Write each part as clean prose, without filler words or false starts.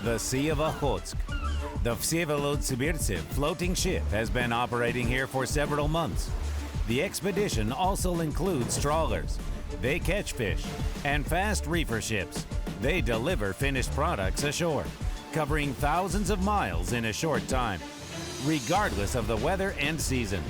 the Sea of Okhotsk. The Vsevolod-Sibirtsev floating ship has been operating here for several months. The expedition also includes trawlers. They catch fish, and fast reefer ships. They deliver finished products ashore, covering thousands of miles in a short time, regardless of the weather and season.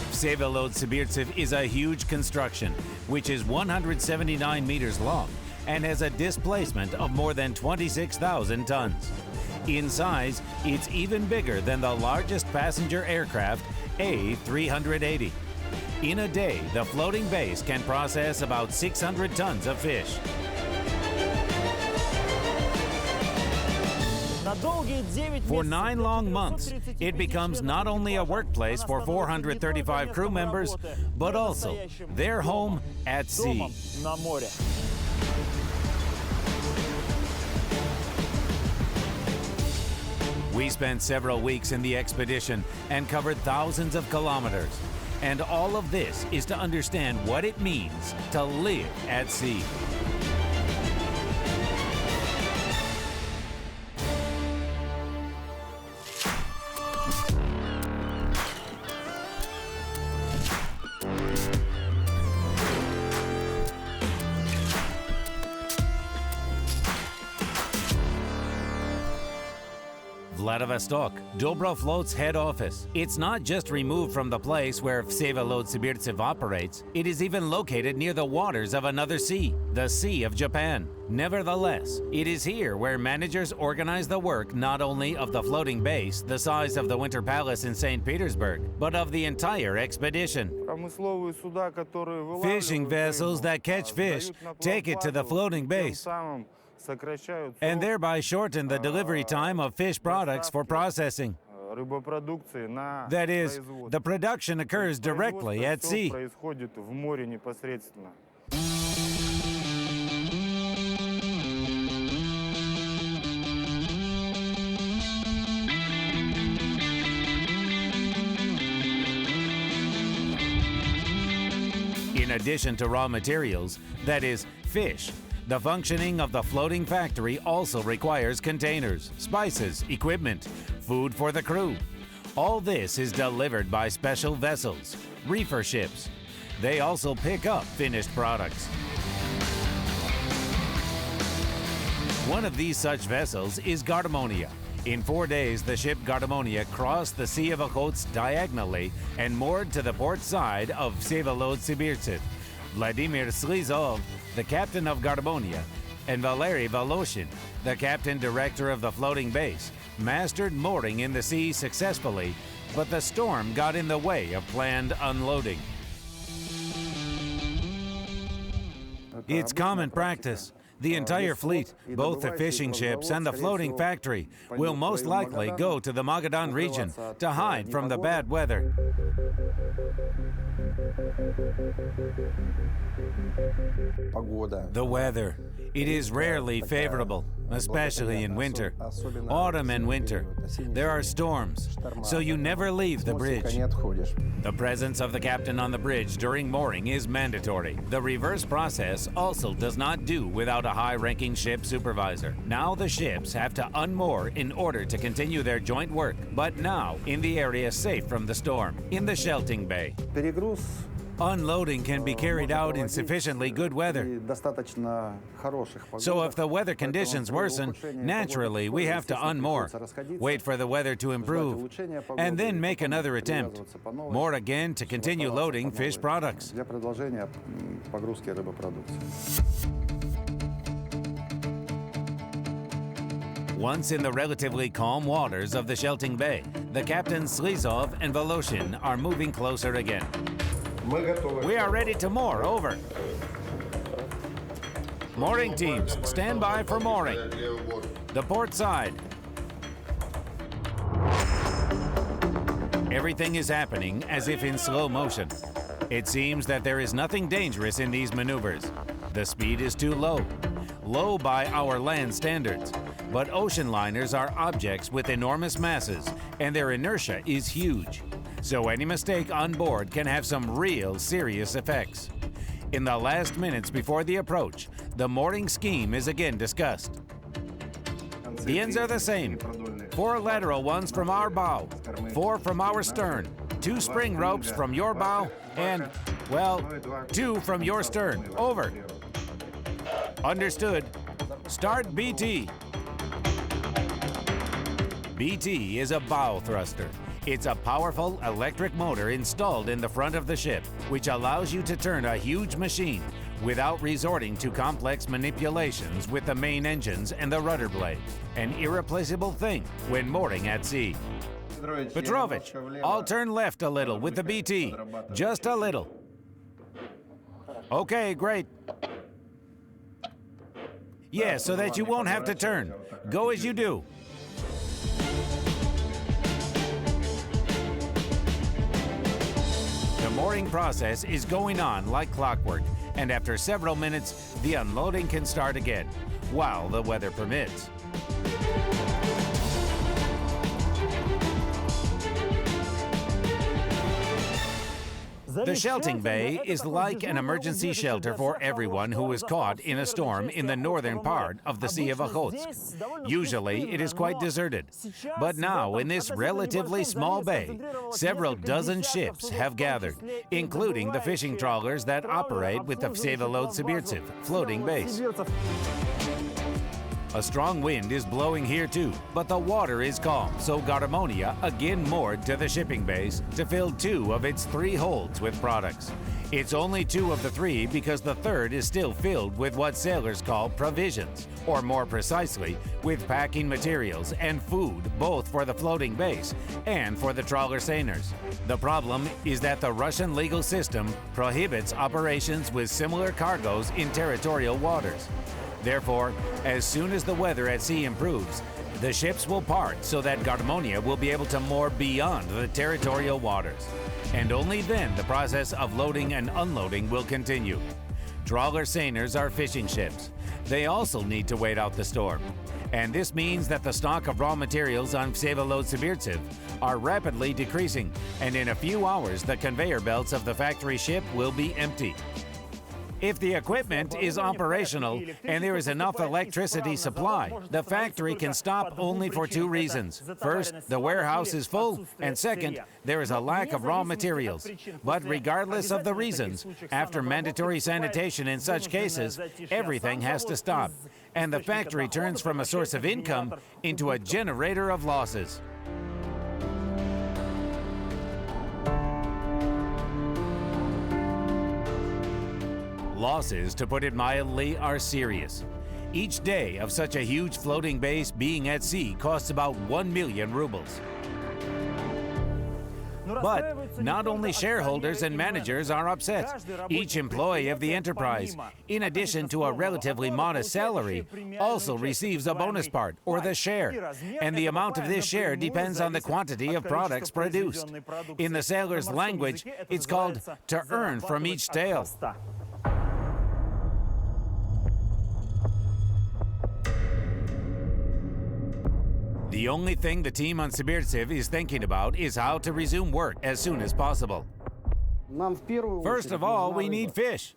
Vsevolod-Sibirtsev is a huge construction, which is 179 meters long and has a displacement of more than 26,000 tons. In size, it's even bigger than the largest passenger aircraft, A380. In a day, the floating base can process about 600 tons of fish. For 9 long months, it becomes not only a workplace for 435 crew members, but also their home at sea. We spent several weeks in the expedition and covered thousands of kilometers. And all of this is to understand what it means to live at sea. Vladivostok, Dobroflot's head office. It's not just removed from the place where Vsevolod-Sibirtsev operates, it is even located near the waters of another sea, the Sea of Japan. Nevertheless, it is here where managers organize the work not only of the floating base, the size of the Winter Palace in St. Petersburg, but of the entire expedition. Fishing vessels that catch fish take it to the floating base and thereby shorten the delivery time of fish products for processing. That is, the production occurs directly at sea. In addition to raw materials, that is, fish, the functioning of the floating factory also requires containers, spices, equipment, food for the crew. All this is delivered by special vessels, reefer ships. They also pick up finished products. One of these such vessels is Gardermonia. In 4 days, the ship Gardermonia crossed the Sea of Okhotsk diagonally and moored to the port side of Vsevolod-Sibirtsev. Vladimir Slizov, the captain of Gardermonia, and Valery Voloshin, the captain director of the floating base, mastered mooring in the sea successfully, but the storm got in the way of planned unloading. It's common practice. The entire fleet, both the fishing ships and the floating factory, will most likely go to the Magadan region to hide from the bad weather. The weather. It is rarely favorable, especially in winter. Autumn and winter. There are storms, so you never leave the bridge. The presence of the captain on the bridge during mooring is mandatory. The reverse process also does not do without a high-ranking ship supervisor. Now the ships have to unmoor in order to continue their joint work, but now in the area safe from the storm, in the shelting bay. Unloading can be carried out in sufficiently good weather. So if the weather conditions worsen, naturally we have to unmoor, wait for the weather to improve, and then make another attempt. Moor again to continue loading fish products. Once in the relatively calm waters of the shelting bay, the captains Slizov and Voloshin are moving closer again. We are ready to moor, over. Mooring teams, stand by for mooring. The port side. Everything is happening as if in slow motion. It seems that there is nothing dangerous in these maneuvers. The speed is too low. Low by our land standards. But ocean liners are objects with enormous masses, and their inertia is huge. So any mistake on board can have some real serious effects. In the last minutes before the approach, the mooring scheme is again discussed. The ends are the same. 4 lateral ones from our bow, 4 from our stern, 2 spring ropes from your bow, and, well, 2 from your stern. Over. Understood. Start BT. BT is a bow thruster. It's a powerful electric motor installed in the front of the ship, which allows you to turn a huge machine without resorting to complex manipulations with the main engines and the rudder blade, an irreplaceable thing when mooring at sea. Petrovich, I'll turn left a little with the BT, just a little. Okay, great. Yeah, so that you won't have to turn. Go as you do. The mooring process is going on like clockwork, and after several minutes, the unloading can start again, while the weather permits. The shelting bay is like an emergency shelter for everyone who is caught in a storm in the northern part of the Sea of Okhotsk. Usually, it is quite deserted. But now, in this relatively small bay, several dozen ships have gathered, including the fishing trawlers that operate with the Vsevolod-Sibirtsev floating base. A strong wind is blowing here too, but the water is calm, so Garmonia again moored to the shipping base to fill 2 of its 3 holds with products. It's only 2 of the 3 because the third is still filled with what sailors call provisions, or more precisely, with packing materials and food both for the floating base and for the trawler seiners. The problem is that the Russian legal system prohibits operations with similar cargoes in territorial waters. Therefore, as soon as the weather at sea improves, the ships will part so that Garmonia will be able to moor beyond the territorial waters. And only then the process of loading and unloading will continue. Trawler seiners are fishing ships. They also need to wait out the storm. And this means that the stock of raw materials on Vsevolod-Sibirtsev are rapidly decreasing, and in a few hours the conveyor belts of the factory ship will be empty. If the equipment is operational and there is enough electricity supply, the factory can stop only for 2 reasons. First, the warehouse is full, and second, there is a lack of raw materials. But regardless of the reasons, after mandatory sanitation in such cases, everything has to stop, and the factory turns from a source of income into a generator of losses. Losses, to put it mildly, are serious. Each day of such a huge floating base being at sea costs about 1 million rubles. But not only shareholders and managers are upset. Each employee of the enterprise, in addition to a relatively modest salary, also receives a bonus part, or the share. And the amount of this share depends on the quantity of products produced. In the sailors' language, it's called to earn from each tale. The only thing the team on Sibirtsev is thinking about is how to resume work as soon as possible. First of all, we need fish.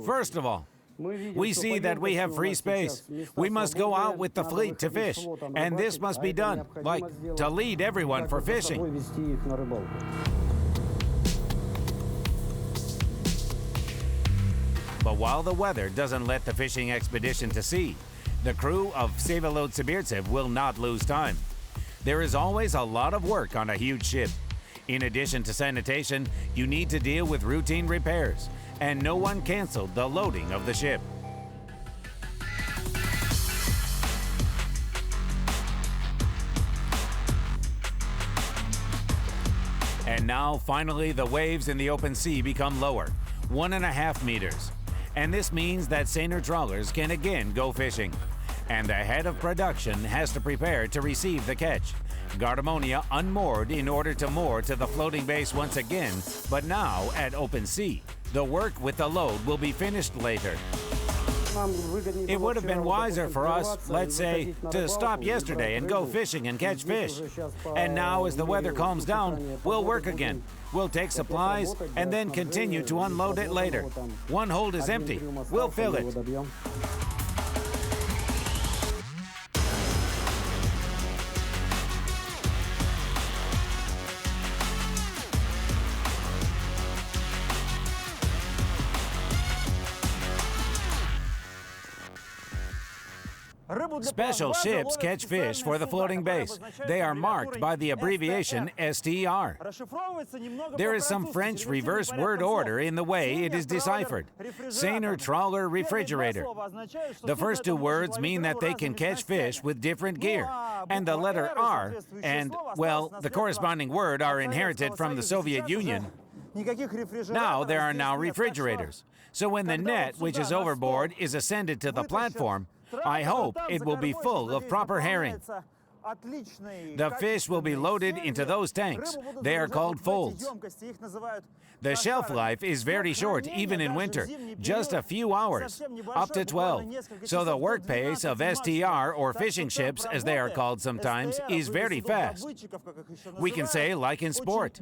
First of all, we see that we have free space. We must go out with the fleet to fish, and this must be done, like to lead everyone for fishing. But while the weather doesn't let the fishing expedition to sea, the crew of Vsevolod-Sibirtsev will not lose time. There is always a lot of work on a huge ship. In addition to sanitation, you need to deal with routine repairs, and no one canceled the loading of the ship. And now, finally, the waves in the open sea become lower, 1.5 meters. And this means that seiner trawlers can again go fishing. And the head of production has to prepare to receive the catch. Garmonia unmoored in order to moor to the floating base once again, but now at open sea. The work with the load will be finished later. It would have been wiser for us, let's say, to stop yesterday and go fishing and catch fish. And now, as the weather calms down, we'll work again. We'll take supplies and then continue to unload it later. One hold is empty. We'll fill it. Special ships catch fish for the floating base. They are marked by the abbreviation STR. There is some French reverse word order in the way it is deciphered. Sonar, Trawler, refrigerator. The first two words mean that they can catch fish with different gear. And the letter R and, well, the corresponding word are inherited from the Soviet Union. Now there are now refrigerators. So when the net, which is overboard, is ascended to the platform, I hope it will be full of proper herring. The fish will be loaded into those tanks. They are called folds. The shelf life is very short, even in winter, just a few hours, up to 12. So the work pace of STR, or fishing ships, as they are called sometimes, is very fast. We can say like in sport.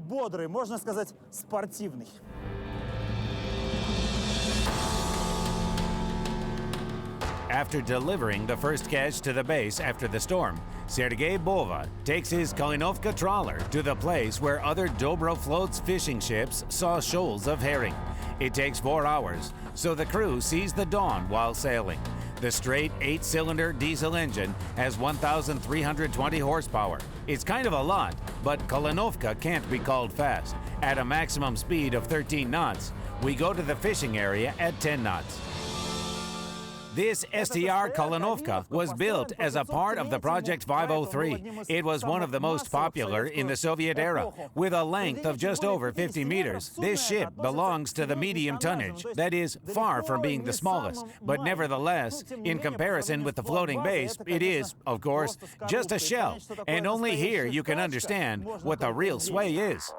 After delivering the first catch to the base after the storm, Sergei Bova takes his Kalinovka trawler to the place where other Dobro floats fishing ships saw shoals of herring. It takes 4 hours, so the crew sees the dawn while sailing. The straight 8-cylinder diesel engine has 1,320 horsepower. It's kind of a lot, but Kalinovka can't be called fast. At a maximum speed of 13 knots, we go to the fishing area at 10 knots. This STR Kalinovka was built as a part of the Project 503. It was one of the most popular in the Soviet era. With a length of just over 50 meters, this ship belongs to the medium tonnage, that is, far from being the smallest. But nevertheless, in comparison with the floating base, it is, of course, just a shell. And only here you can understand what the real sway is.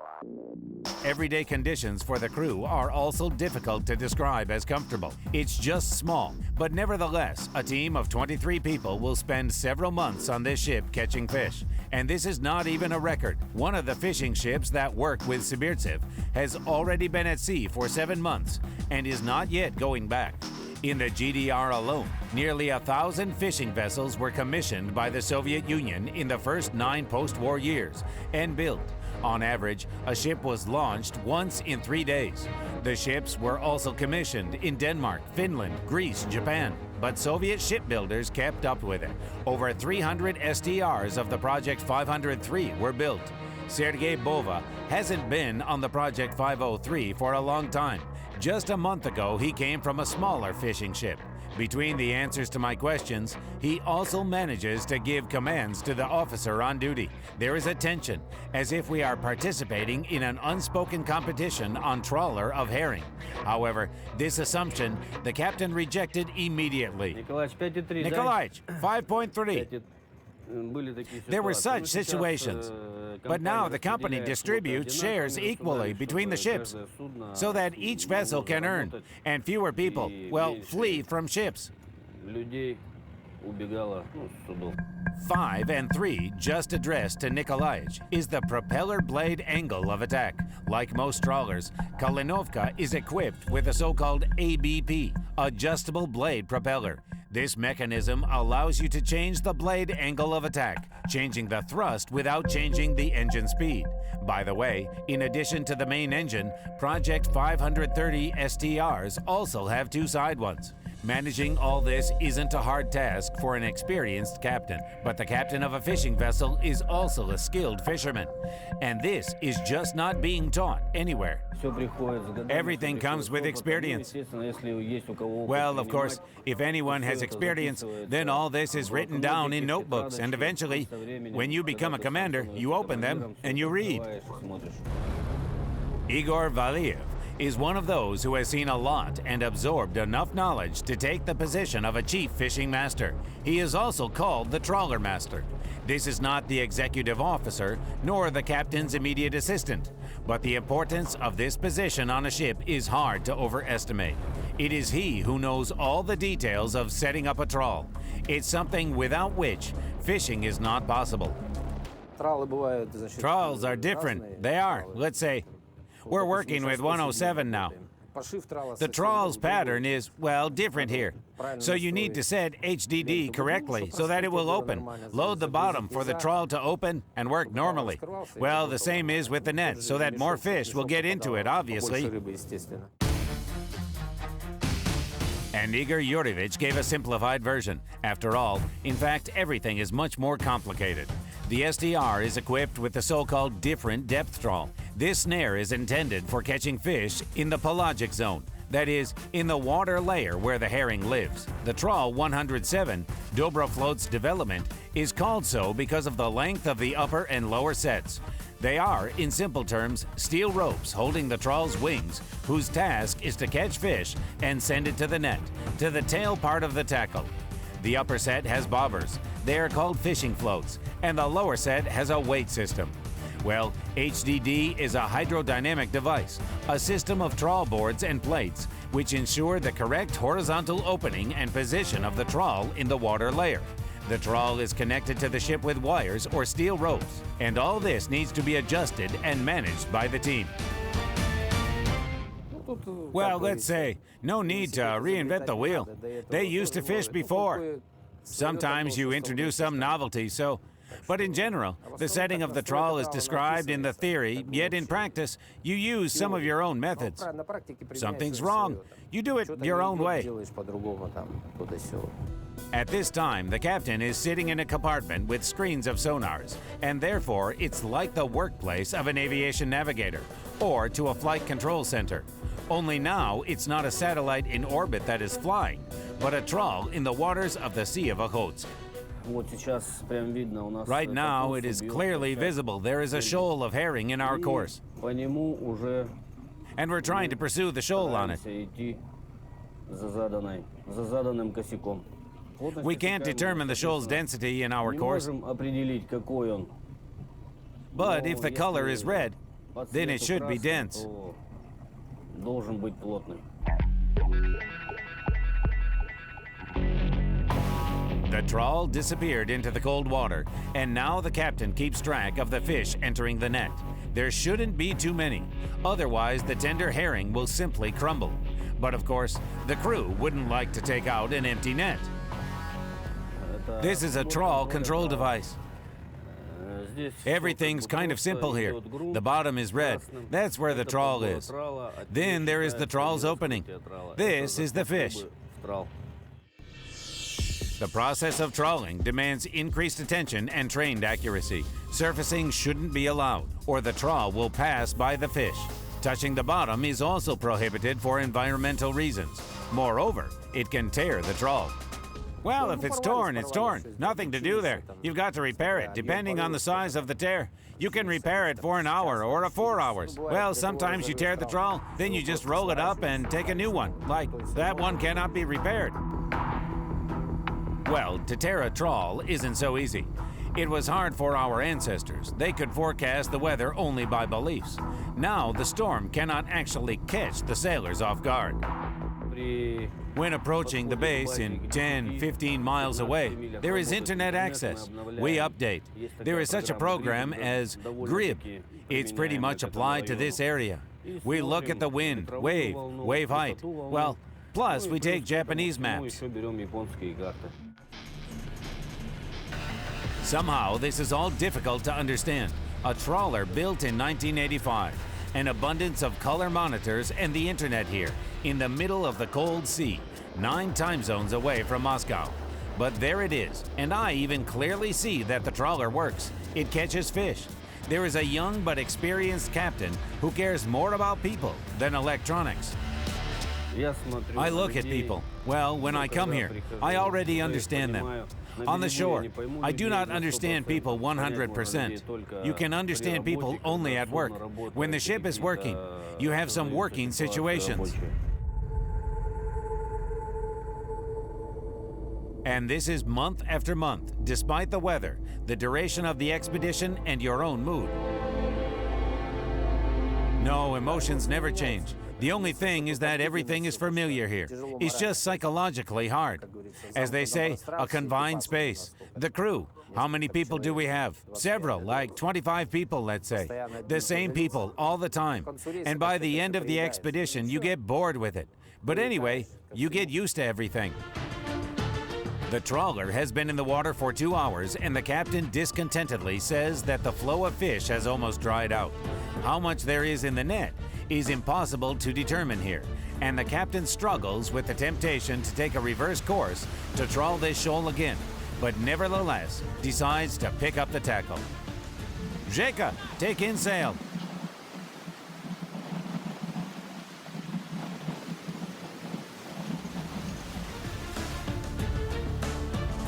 Everyday conditions for the crew are also difficult to describe as comfortable. It's just small, but nevertheless, a team of 23 people will spend several months on this ship catching fish. And this is not even a record. One of the fishing ships that work with Sibirtsev has already been at sea for 7 months and is not yet going back. In the GDR alone, nearly 1,000 fishing vessels were commissioned by the Soviet Union in the first 9 post-war years and built. On average, a ship was launched once in 3 days. The ships were also commissioned in Denmark, Finland, Greece, Japan. But Soviet shipbuilders kept up with it. Over 300 STRs of the Project 503 were built. Sergei Bova hasn't been on the Project 503 for a long time. Just a month ago, he came from a smaller fishing ship. Between the answers to my questions, he also manages to give commands to the officer on duty. There is a tension, as if we are participating in an unspoken competition on trawler of herring. However, this assumption the captain rejected immediately. Nikolaich, 5.3. There were such situations. But now the company distributes shares equally between the ships so that each vessel can earn and fewer people, well, flee from ships. 5 and 3, just addressed to Nikolaich, is the propeller blade angle of attack. Like most trawlers, Kalinovka is equipped with a so-called ABP, adjustable blade propeller. This mechanism allows you to change the blade angle of attack, changing the thrust without changing the engine speed. By the way, in addition to the main engine, Project 530 STRs also have 2 side ones. Managing all this isn't a hard task for an experienced captain, but the captain of a fishing vessel is also a skilled fisherman. And this is just not being taught anywhere. Everything comes with experience. Well, of course, if anyone has experience, then all this is written down in notebooks, and eventually, when you become a commander, you open them and you read. Igor Valiev is one of those who has seen a lot and absorbed enough knowledge to take the position of a chief fishing master. He is also called the trawler master. This is not the executive officer, nor the captain's immediate assistant. But the importance of this position on a ship is hard to overestimate. It is he who knows all the details of setting up a trawl. It's something without which fishing is not possible. Trawls are different. They are. Let's say, we're working with 107 now. The trawl's pattern is, well, different here. So you need to set HDD correctly so that it will open. Load the bottom for the trawl to open and work normally. Well, the same is with the net, so that more fish will get into it, obviously. And Igor Yurievich gave a simplified version. After all, in fact, everything is much more complicated. The SDR is equipped with the so-called different depth trawl. This snare is intended for catching fish in the pelagic zone, that is, in the water layer where the herring lives. The Trawl 107, Dobroflot's development, is called so because of the length of the upper and lower sets. They are, in simple terms, steel ropes holding the trawl's wings, whose task is to catch fish and send it to the net, to the tail part of the tackle. The upper set has bobbers. They are called fishing floats, and the lower set has a weight system. Well, HDD is a hydrodynamic device, a system of trawl boards and plates which ensure the correct horizontal opening and position of the trawl in the water layer. The trawl is connected to the ship with wires or steel ropes, and all this needs to be adjusted and managed by the team. Well, let's say, no need to reinvent the wheel. They used to fish before. Sometimes you introduce some novelty, but in general, the setting of the trawl is described in the theory, yet in practice, you use some of your own methods. Something's wrong. You do it your own way. At this time, the captain is sitting in a compartment with screens of sonars, and therefore it's like the workplace of an aviation navigator, or to a flight control center. Only now it's not a satellite in orbit that is flying, but a trawl in the waters of the Sea of Okhotsk. Right now, it is clearly visible there is a shoal of herring in our course. And we're trying to pursue the shoal on it. We can't determine the shoal's density in our course. But if the color is red, then it should be dense. The trawl disappeared into the cold water, and now the captain keeps track of the fish entering the net. There shouldn't be too many, otherwise the tender herring will simply crumble. But of course, the crew wouldn't like to take out an empty net. This is a trawl control device. Everything's kind of simple here. The bottom is red. That's where the trawl is. Then there is the trawl's opening. This is the fish. The process of trawling demands increased attention and trained accuracy. Surfacing shouldn't be allowed, or the trawl will pass by the fish. Touching the bottom is also prohibited for environmental reasons. Moreover, it can tear the trawl. Well, if it's torn, it's torn. Nothing to do there. You've got to repair it, depending on the size of the tear. You can repair it for an hour or 4 hours. Well, sometimes you tear the trawl, then you just roll it up and take a new one. Like, that one cannot be repaired. Well, to tear a trawl isn't so easy. It was hard for our ancestors. They could forecast the weather only by beliefs. Now, the storm cannot actually catch the sailors off guard. When approaching the base in 10, 15 miles away, there is internet access. We update. There is such a program as GRIB. It's pretty much applied to this area. We look at the wind, wave height. Well, plus we take Japanese maps. Somehow, this is all difficult to understand. A trawler built in 1985, an abundance of color monitors and the internet here, in the middle of the cold sea, 9 time zones away from Moscow. But there it is, and I even clearly see that the trawler works. It catches fish. There is a young but experienced captain who cares more about people than electronics. I look at people. Well, when I come here, I already understand them. On the shore, I do not understand people 100%. You can understand people only at work. When the ship is working, you have some working situations. And this is month after month, despite the weather, the duration of the expedition, and your own mood. No, emotions never change. The only thing is that everything is familiar here. It's just psychologically hard. As they say, a confined space. The crew, how many people do we have? Several, like 25 people, let's say. The same people all the time. And by the end of the expedition, you get bored with it. But anyway, you get used to everything. The trawler has been in the water for 2 hours, and the captain discontentedly says that the flow of fish has almost dried out. How much there is in the net is impossible to determine here, and the captain struggles with the temptation to take a reverse course to trawl this shoal again, but nevertheless decides to pick up the tackle. Rzeka, take in sail.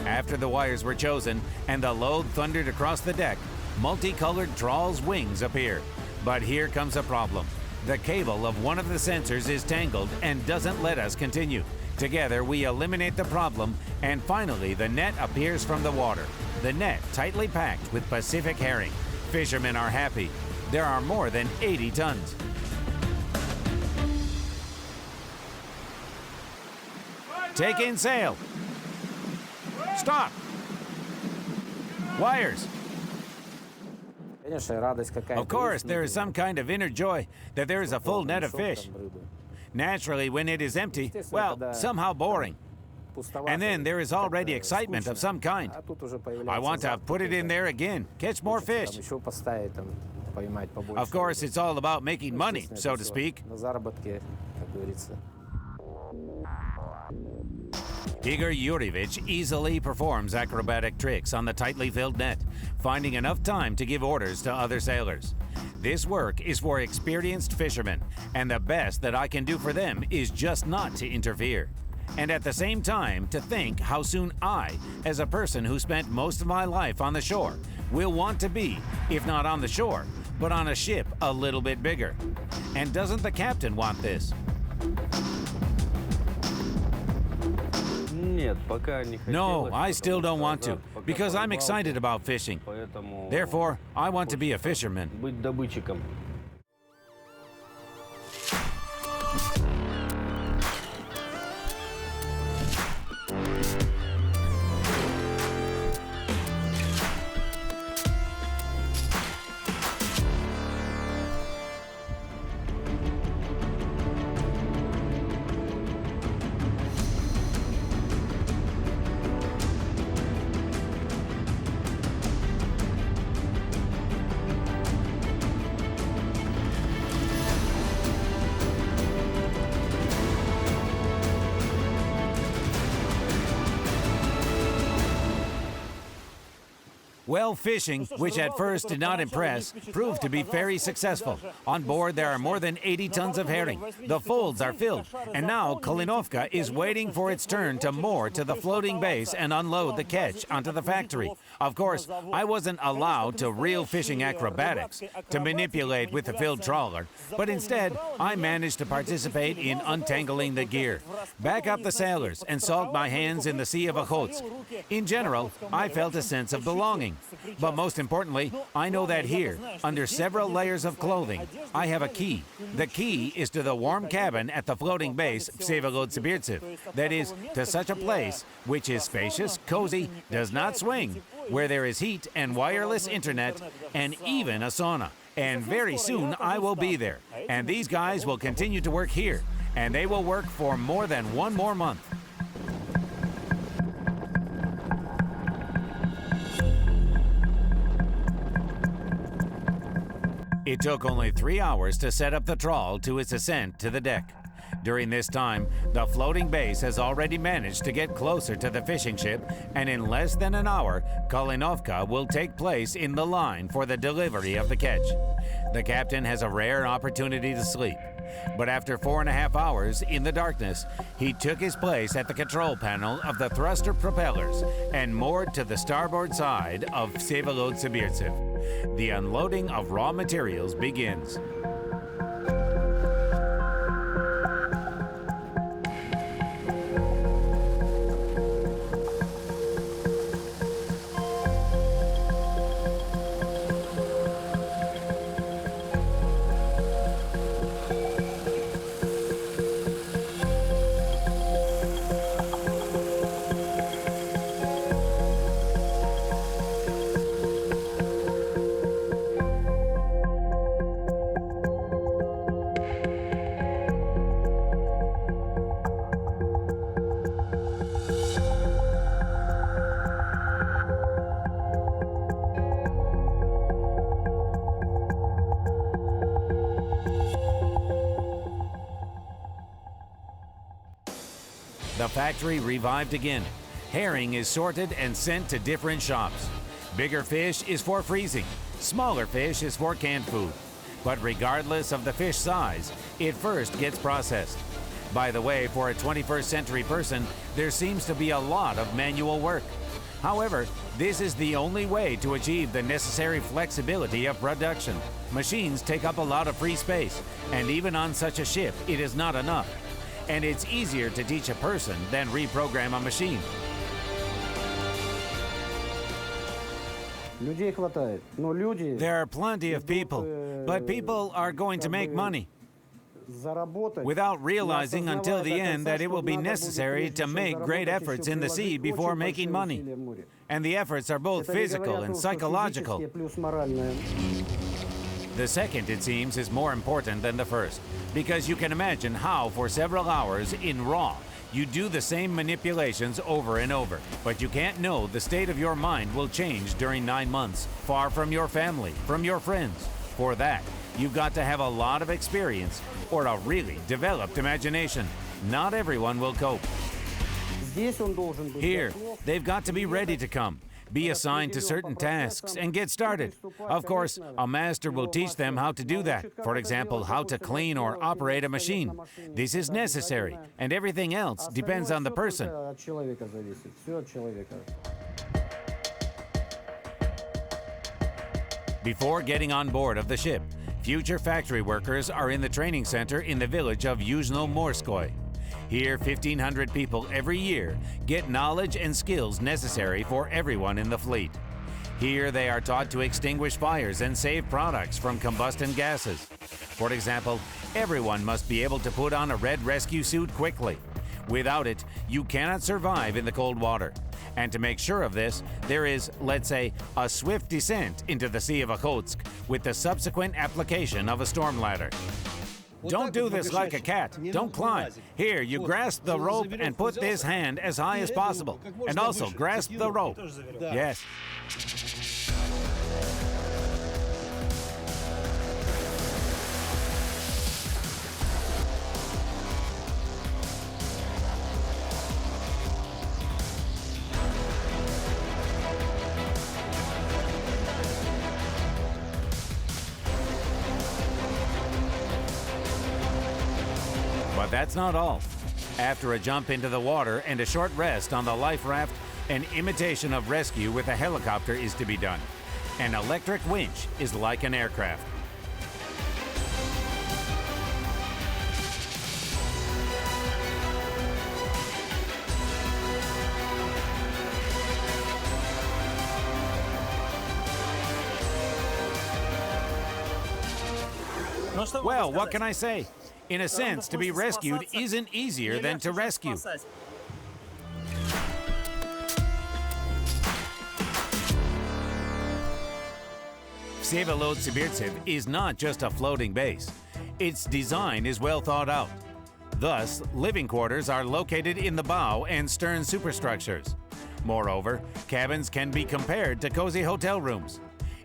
After the wires were chosen and the load thundered across the deck, multicolored Trawl's wings appear. But here comes a problem. The cable of one of the sensors is tangled and doesn't let us continue. Together, we eliminate the problem, and finally, the net appears from the water. The net tightly packed with Pacific herring. Fishermen are happy. There are more than 80 tons. Take in sail. Stop! Wires! Of course, there is some kind of inner joy that there is a full net of fish. Naturally, when it is empty, well, somehow boring. And then there is already excitement of some kind. I want to put it in there again, catch more fish. Of course, it's all about making money, so to speak. Igor Yurievich easily performs acrobatic tricks on the tightly filled net, finding enough time to give orders to other sailors. This work is for experienced fishermen, and the best that I can do for them is just not to interfere. And at the same time, to think how soon I, as a person who spent most of my life on the shore, will want to be, if not on the shore, but on a ship a little bit bigger. And doesn't the captain want this? No, I still don't want to, because I'm excited about fishing. Therefore, I want to be a fisherman. Well, fishing, which at first did not impress, proved to be very successful. On board, there are more than 80 tons of herring. The folds are filled, and now Kalinovka is waiting for its turn to moor to the floating base and unload the catch onto the factory. Of course, I wasn't allowed to real fishing acrobatics, to manipulate with the filled trawler, but instead, I managed to participate in untangling the gear, back up the sailors, and salt my hands in the Sea of Okhotsk. In general, I felt a sense of belonging. But most importantly, I know that here, under several layers of clothing, I have a key. The key is to the warm cabin at the floating base Vsevolod-Sibirtsev. That is, to such a place which is spacious, cozy, does not swing, where there is heat and wireless internet, and even a sauna. And very soon I will be there. And these guys will continue to work here. And they will work for more than one more month. It took only 3 hours to set up the trawl to its ascent to the deck. During this time, the floating base has already managed to get closer to the fishing ship, and in less than an hour, Kalinovka will take place in the line for the delivery of the catch. The captain has a rare opportunity to sleep, but after 4.5 hours in the darkness, he took his place at the control panel of the thruster propellers and moored to the starboard side of Vsevolod-Sibirtsev. The unloading of raw materials begins. The factory revived again. Herring is sorted and sent to different shops. Bigger fish is for freezing. Smaller fish is for canned food. But regardless of the fish size, it first gets processed. By the way, for a 21st century person, there seems to be a lot of manual work. However, this is the only way to achieve the necessary flexibility of production. Machines take up a lot of free space, and even on such a ship, it is not enough. And it's easier to teach a person than reprogram a machine. There are plenty of people, but people are going to make money without realizing until the end that it will be necessary to make great efforts in the sea before making money. And the efforts are both physical and psychological. The second, it seems, is more important than the first, because you can imagine how, for several hours in raw, you do the same manipulations over and over. But you can't know the state of your mind will change during 9 months, far from your family, from your friends. For that, you've got to have a lot of experience or a really developed imagination. Not everyone will cope. Here, they've got to be ready to come, be assigned to certain tasks, and get started. Of course, a master will teach them how to do that. For example, how to clean or operate a machine. This is necessary, and everything else depends on the person. Before getting on board of the ship, future factory workers are in the training center in the village of Yuzhno-Morskoy. Here, 1,500 people every year get knowledge and skills necessary for everyone in the fleet. Here, they are taught to extinguish fires and save products from combustion gases. For example, everyone must be able to put on a red rescue suit quickly. Without it, you cannot survive in the cold water. And to make sure of this, there is, let's say, a swift descent into the Sea of Okhotsk with the subsequent application of a storm ladder. Don't do this like a cat. Don't climb. Here, you grasp the rope and put this hand as high as possible. And also grasp the rope. Yes. But that's not all. After a jump into the water and a short rest on the life raft, an imitation of rescue with a helicopter is to be done. An electric winch is like an aircraft. Well, what can I say? In a sense, to be rescued isn't easier than to rescue. Vsevolod-Sibirtsev is not just a floating base. Its design is well thought out. Thus, living quarters are located in the bow and stern superstructures. Moreover, cabins can be compared to cozy hotel rooms.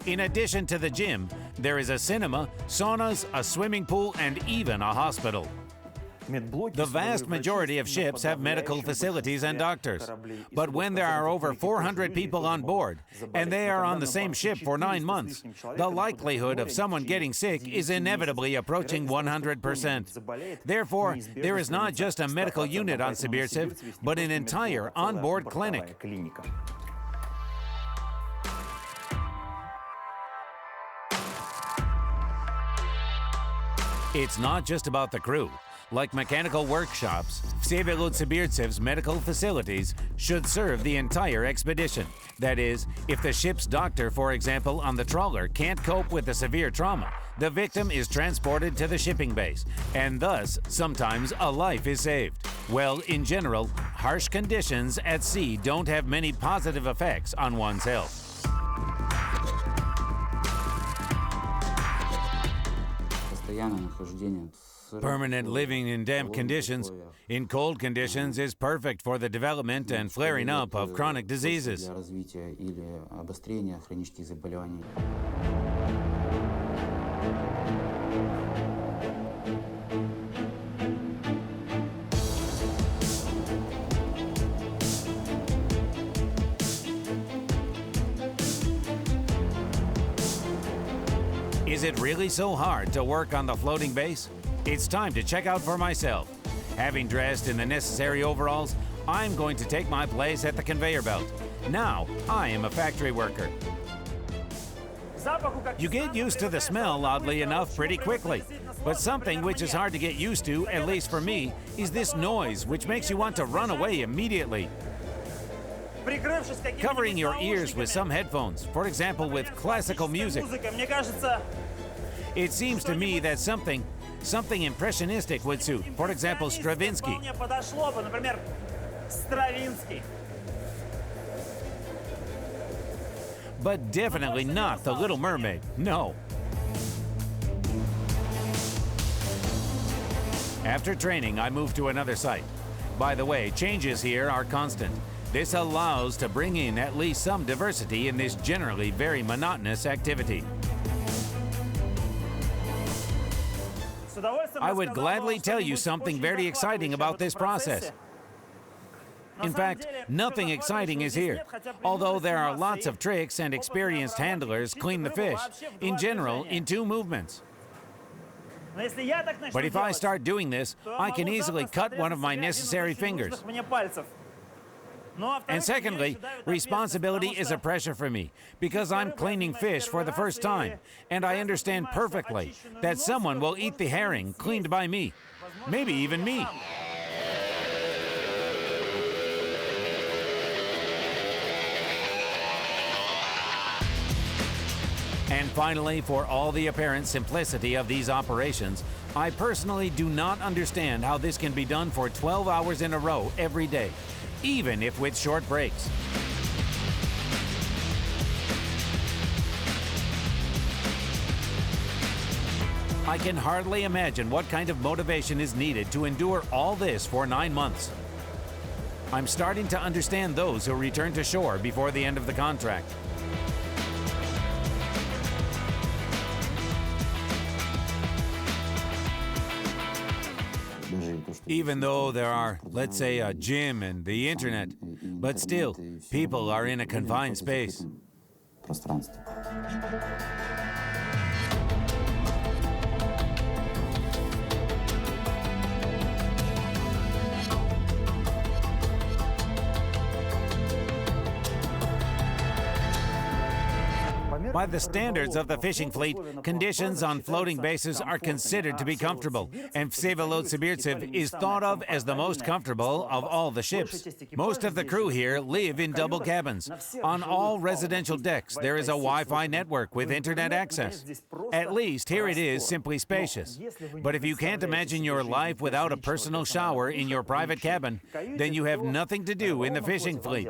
In addition to the gym, there is a cinema, saunas, a swimming pool, and even a hospital. The vast majority of ships have medical facilities and doctors. But when there are over 400 people on board, and they are on the same ship for 9 months, the likelihood of someone getting sick is inevitably approaching 100%. Therefore, there is not just a medical unit on Sibirtsev, but an entire onboard clinic. It's not just about the crew. Like mechanical workshops, Vsevolod-Sibirtsev's medical facilities should serve the entire expedition. That is, if the ship's doctor, for example, on the Trawler can't cope with the severe trauma, the victim is transported to the shipping base, and thus, sometimes a life is saved. Well, in general, harsh conditions at sea don't have many positive effects on one's health. Permanent living in damp conditions, in cold conditions, is perfect for the development and flaring up of chronic diseases. Is it really so hard to work on the floating base? It's time to check out for myself. Having dressed in the necessary overalls, I'm going to take my place at the conveyor belt. Now, I am a factory worker. You get used to the smell, oddly enough, pretty quickly. But something which is hard to get used to, at least for me, is this noise, which makes you want to run away immediately. Covering your ears with some headphones, for example with classical music. It seems to me that something impressionistic would suit. For example, Stravinsky. But definitely not The Little Mermaid, no. After training, I moved to another site. By the way, changes here are constant. This allows to bring in at least some diversity in this generally very monotonous activity. I would gladly tell you something very exciting about this process. In fact, nothing exciting is here, although there are lots of tricks and experienced handlers clean the fish, in general, in 2 movements. But if I start doing this, I can easily cut one of my necessary fingers. And secondly, responsibility is a pressure for me, because I'm cleaning fish for the first time, and I understand perfectly that someone will eat the herring cleaned by me, maybe even me. And finally, for all the apparent simplicity of these operations, I personally do not understand how this can be done for 12 hours in a row every day, even if with short breaks. I can hardly imagine what kind of motivation is needed to endure all this for 9 months. I'm starting to understand those who return to shore before the end of the contract. Even though there are, let's say, a gym and the internet, but still, people are in a confined space. By the standards of the fishing fleet, conditions on floating bases are considered to be comfortable, and Vsevolod-Sibirtsev is thought of as the most comfortable of all the ships. Most of the crew here live in double cabins. On all residential decks, there is a Wi-Fi network with internet access. At least here it is simply spacious. But if you can't imagine your life without a personal shower in your private cabin, then you have nothing to do in the fishing fleet.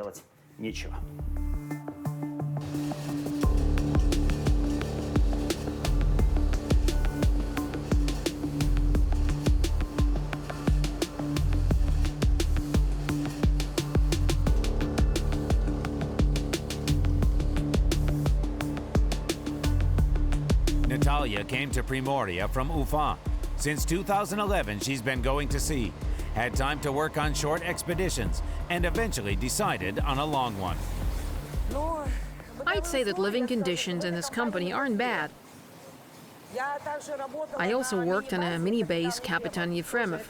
Natalia came to Primoria from Ufa. Since 2011, she's been going to sea, had time to work on short expeditions, and eventually decided on a long one. I'd say that living conditions in this company aren't bad. I also worked on a mini base, Kapitan Yefremov,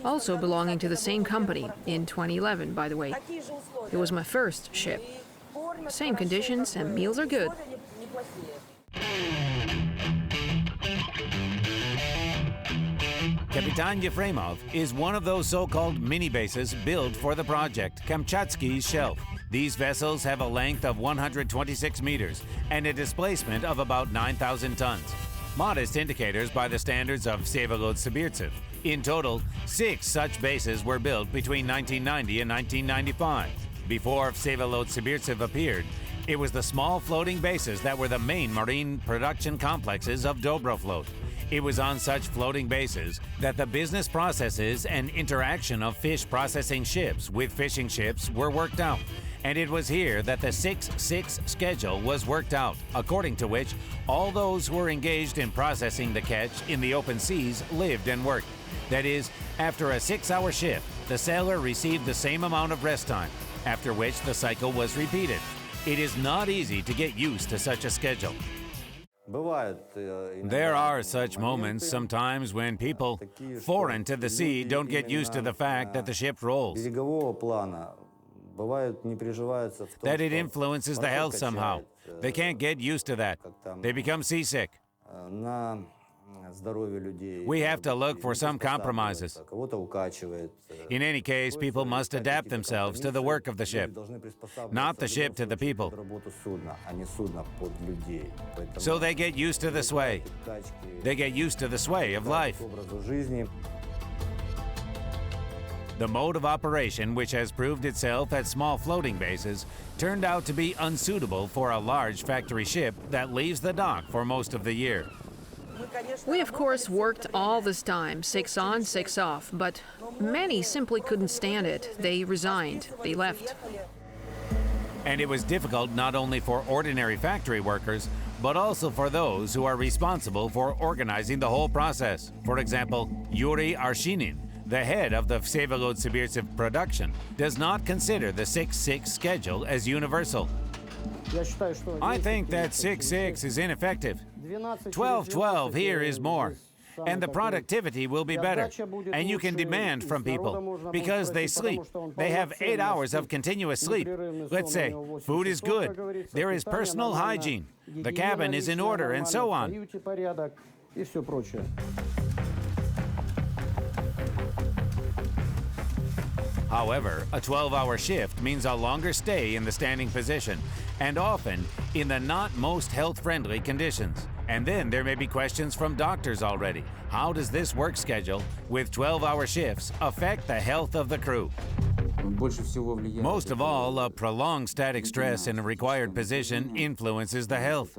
also belonging to the same company, in 2011, by the way. It was my first ship. Same conditions, and meals are good. Kapitan Yefremov is one of those so-called mini-bases built for the project, Kamchatsky's Shelf. These vessels have a length of 126 meters and a displacement of about 9,000 tons. Modest indicators by the standards of Vsevolod-Sibirtsev. In total, 6 such bases were built between 1990 and 1995. Before Vsevolod-Sibirtsev appeared, it was the small floating bases that were the main marine production complexes of Dobroflot. It was on such floating bases that the business processes and interaction of fish processing ships with fishing ships were worked out. And it was here that the 6-6 schedule was worked out, according to which all those who were engaged in processing the catch in the open seas lived and worked. That is, after a 6-hour shift, the sailor received the same amount of rest time, after which the cycle was repeated. It is not easy to get used to such a schedule. There are such moments sometimes when people foreign to the sea don't get used to the fact that the ship rolls, that it influences the health somehow. They can't get used to that. They become seasick. We have to look for some compromises. In any case, people must adapt themselves to the work of the ship, not the ship to the people. So they get used to the sway. They get used to the sway of life. The mode of operation, which has proved itself at small floating bases, turned out to be unsuitable for a large factory ship that leaves the dock for most of the year. We, of course, worked all this time, 6 on, 6 off, but many simply couldn't stand it. They resigned. They left. And it was difficult not only for ordinary factory workers, but also for those who are responsible for organizing the whole process. For example, Yuri Arshinin, the head of the Vsevolod-Sibirtsev production, does not consider the 6-6 schedule as universal. I think that 6-6 is ineffective. 12-12 here is more, and the productivity will be better. And you can demand from people, because they sleep. They have 8 hours of continuous sleep. Let's say, food is good, there is personal hygiene, the cabin is in order, and so on. However, a 12-hour shift means a longer stay in the standing position, and often in the not most health-friendly conditions. And then there may be questions from doctors already. How does this work schedule with 12-hour shifts affect the health of the crew? Most of all, a prolonged static stress in a required position influences the health.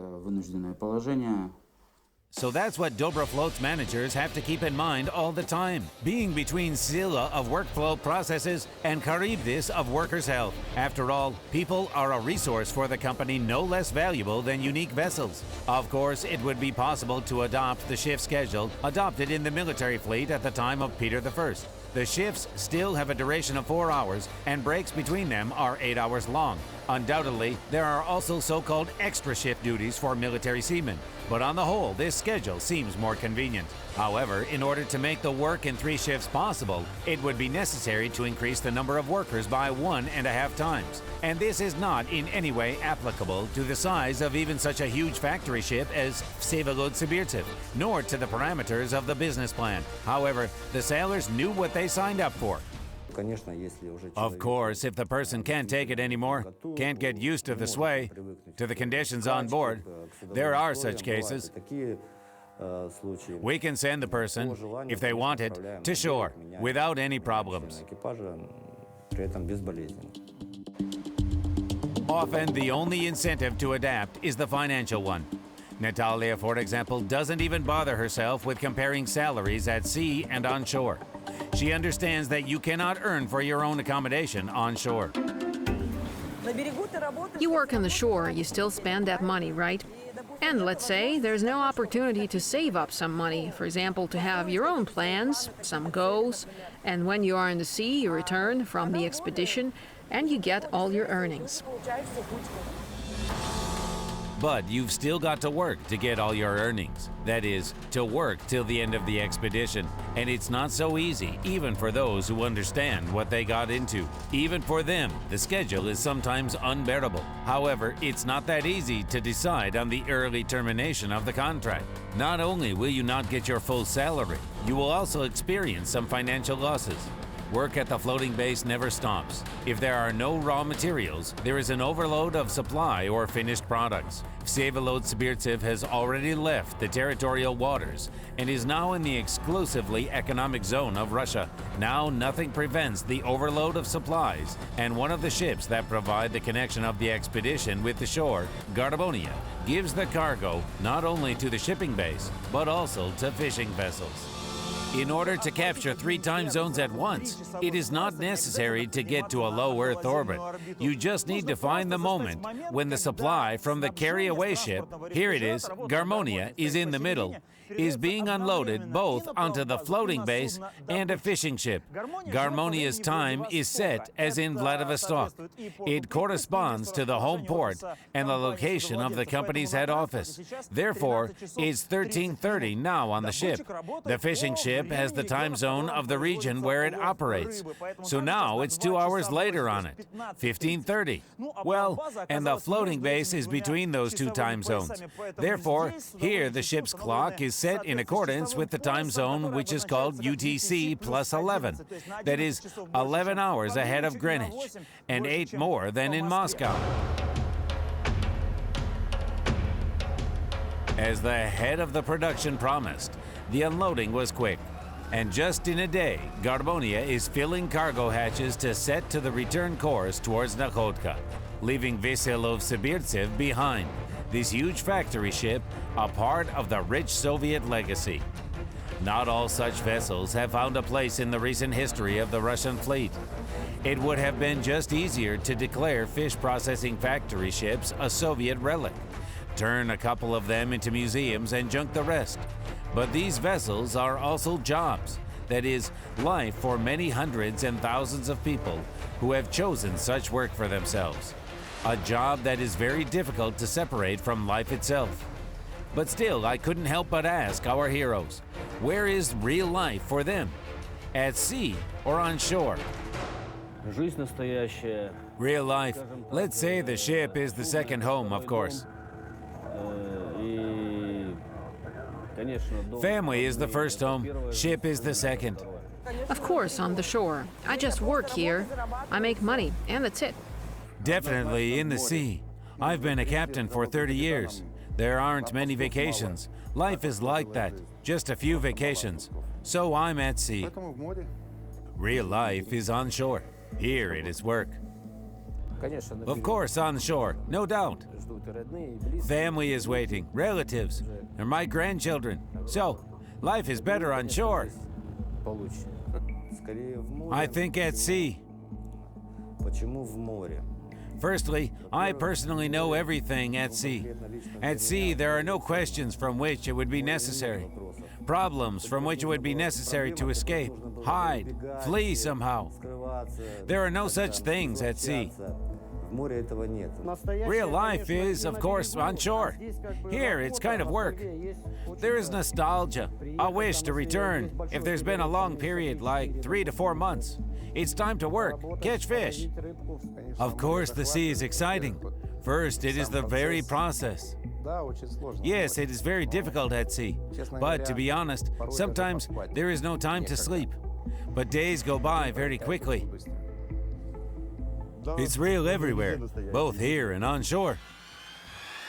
So that's what Dobroflot's managers have to keep in mind all the time, being between Sila of workflow processes and Charybdis of workers' health. After all, people are a resource for the company no less valuable than unique vessels. Of course, it would be possible to adopt the shift schedule adopted in the military fleet at the time of Peter I. The shifts still have a duration of 4 hours, and breaks between them are 8 hours long. Undoubtedly, there are also so-called extra shift duties for military seamen, but on the whole, this schedule seems more convenient. However, in order to make the work in 3 shifts possible, it would be necessary to increase the number of workers by 1.5 times. And this is not in any way applicable to the size of even such a huge factory ship as Vsevolod-Sibirtsev, nor to the parameters of the business plan. However, the sailors knew what they signed up for. Of course, if the person can't take it anymore, can't get used to the sway, to the conditions on board, there are such cases. We can send the person, if they want it, to shore without any problems. Often, the only incentive to adapt is the financial one. Natalia, for example, doesn't even bother herself with comparing salaries at sea and on shore. She understands that you cannot earn for your own accommodation on shore. You work on the shore, you still spend that money, right? And let's say there's no opportunity to save up some money, for example, to have your own plans, some goals, and when you are in the sea, you return from the expedition and you get all your earnings. But you've still got to work to get all your earnings. That is, to work till the end of the expedition. And it's not so easy, even for those who understand what they got into. Even for them, the schedule is sometimes unbearable. However, it's not that easy to decide on the early termination of the contract. Not only will you not get your full salary, you will also experience some financial losses. Work at the floating base never stops. If there are no raw materials, there is an overload of supply or finished products. Vsevolod-Sibirtsev has already left the territorial waters and is now in the exclusively economic zone of Russia. Now nothing prevents the overload of supplies, and one of the ships that provide the connection of the expedition with the shore, Garbonia, gives the cargo not only to the shipping base, but also to fishing vessels. In order to capture 3 time zones at once, it is not necessary to get to a low Earth orbit. You just need to find the moment when the supply from the carry-away ship, here it is, Garbonia, is in the middle. is being unloaded both onto the floating base and a fishing ship. Garmonia's time is set as in Vladivostok. It corresponds to the home port and the location of the company's head office. Therefore, it's 13:30 now on the ship. The fishing ship has the time zone of the region where it operates. So now it's 2 hours later on it, 15:30. Well, and the floating base is between those two time zones. Therefore, here the ship's clock is set in accordance with the time zone, which is called UTC plus 11. That is 11 hours ahead of Greenwich, and 8 more than in Moscow. As the head of the production promised, the unloading was quick. And just in a day, Garmonia is filling cargo hatches to set to the return course towards Nakhodka, leaving Veselov-Sibirtsev behind, this huge factory ship, a part of the rich Soviet legacy. Not all such vessels have found a place in the recent history of the Russian fleet. It would have been just easier to declare fish processing factory ships a Soviet relic, turn a couple of them into museums and junk the rest. But these vessels are also jobs, that is, life for many hundreds and thousands of people who have chosen such work for themselves. A job that is very difficult to separate from life itself. But still, I couldn't help but ask our heroes, where is real life for them? At sea or on shore? Real life. Let's say the ship is the second home, of course. Family is the first home, ship is the second. Of course, on the shore. I just work here. I make money, and that's it. Definitely in the sea. I've been a captain for 30 years. There aren't many vacations. Life is like that, just a few vacations. So I'm at sea. Real life is on shore. Here it is work. Of course, on shore, no doubt. Family is waiting, relatives, and my grandchildren. So, life is better on shore. I think at sea. Firstly, I personally know everything at sea. At sea, there are no questions from which it would be necessary. Problems from which it would be necessary to escape, hide, flee somehow. There are no such things at sea. Real life is, of course, on shore. Here, it's kind of work. There is nostalgia, a wish to return if there's been a long period, like 3 to 4 months. It's time to work, catch fish. Of course, the sea is exciting. First, it is the very process. Yes, it is very difficult at sea. But to be honest, sometimes there is no time to sleep. But days go by very quickly. It's real everywhere, both here and on shore.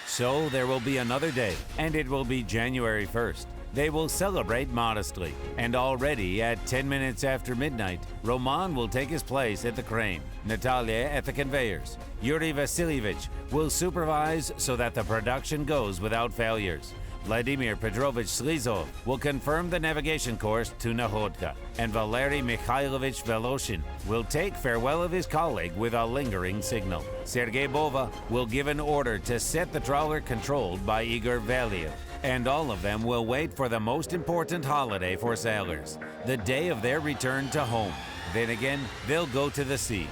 So there will be another day, and it will be January 1st. They will celebrate modestly, and already at 10 minutes after midnight, Roman will take his place at the crane, Natalia at the conveyors. Yuri Vasilievich will supervise so that the production goes without failures. Vladimir Petrovich Slizov will confirm the navigation course to Nakhodka, and Valery Mikhailovich Voloshin will take farewell of his colleague with a lingering signal. Sergei Bova will give an order to set the trawler controlled by Igor Valiev, and all of them will wait for the most important holiday for sailors, the day of their return to home. Then again, they'll go to the sea.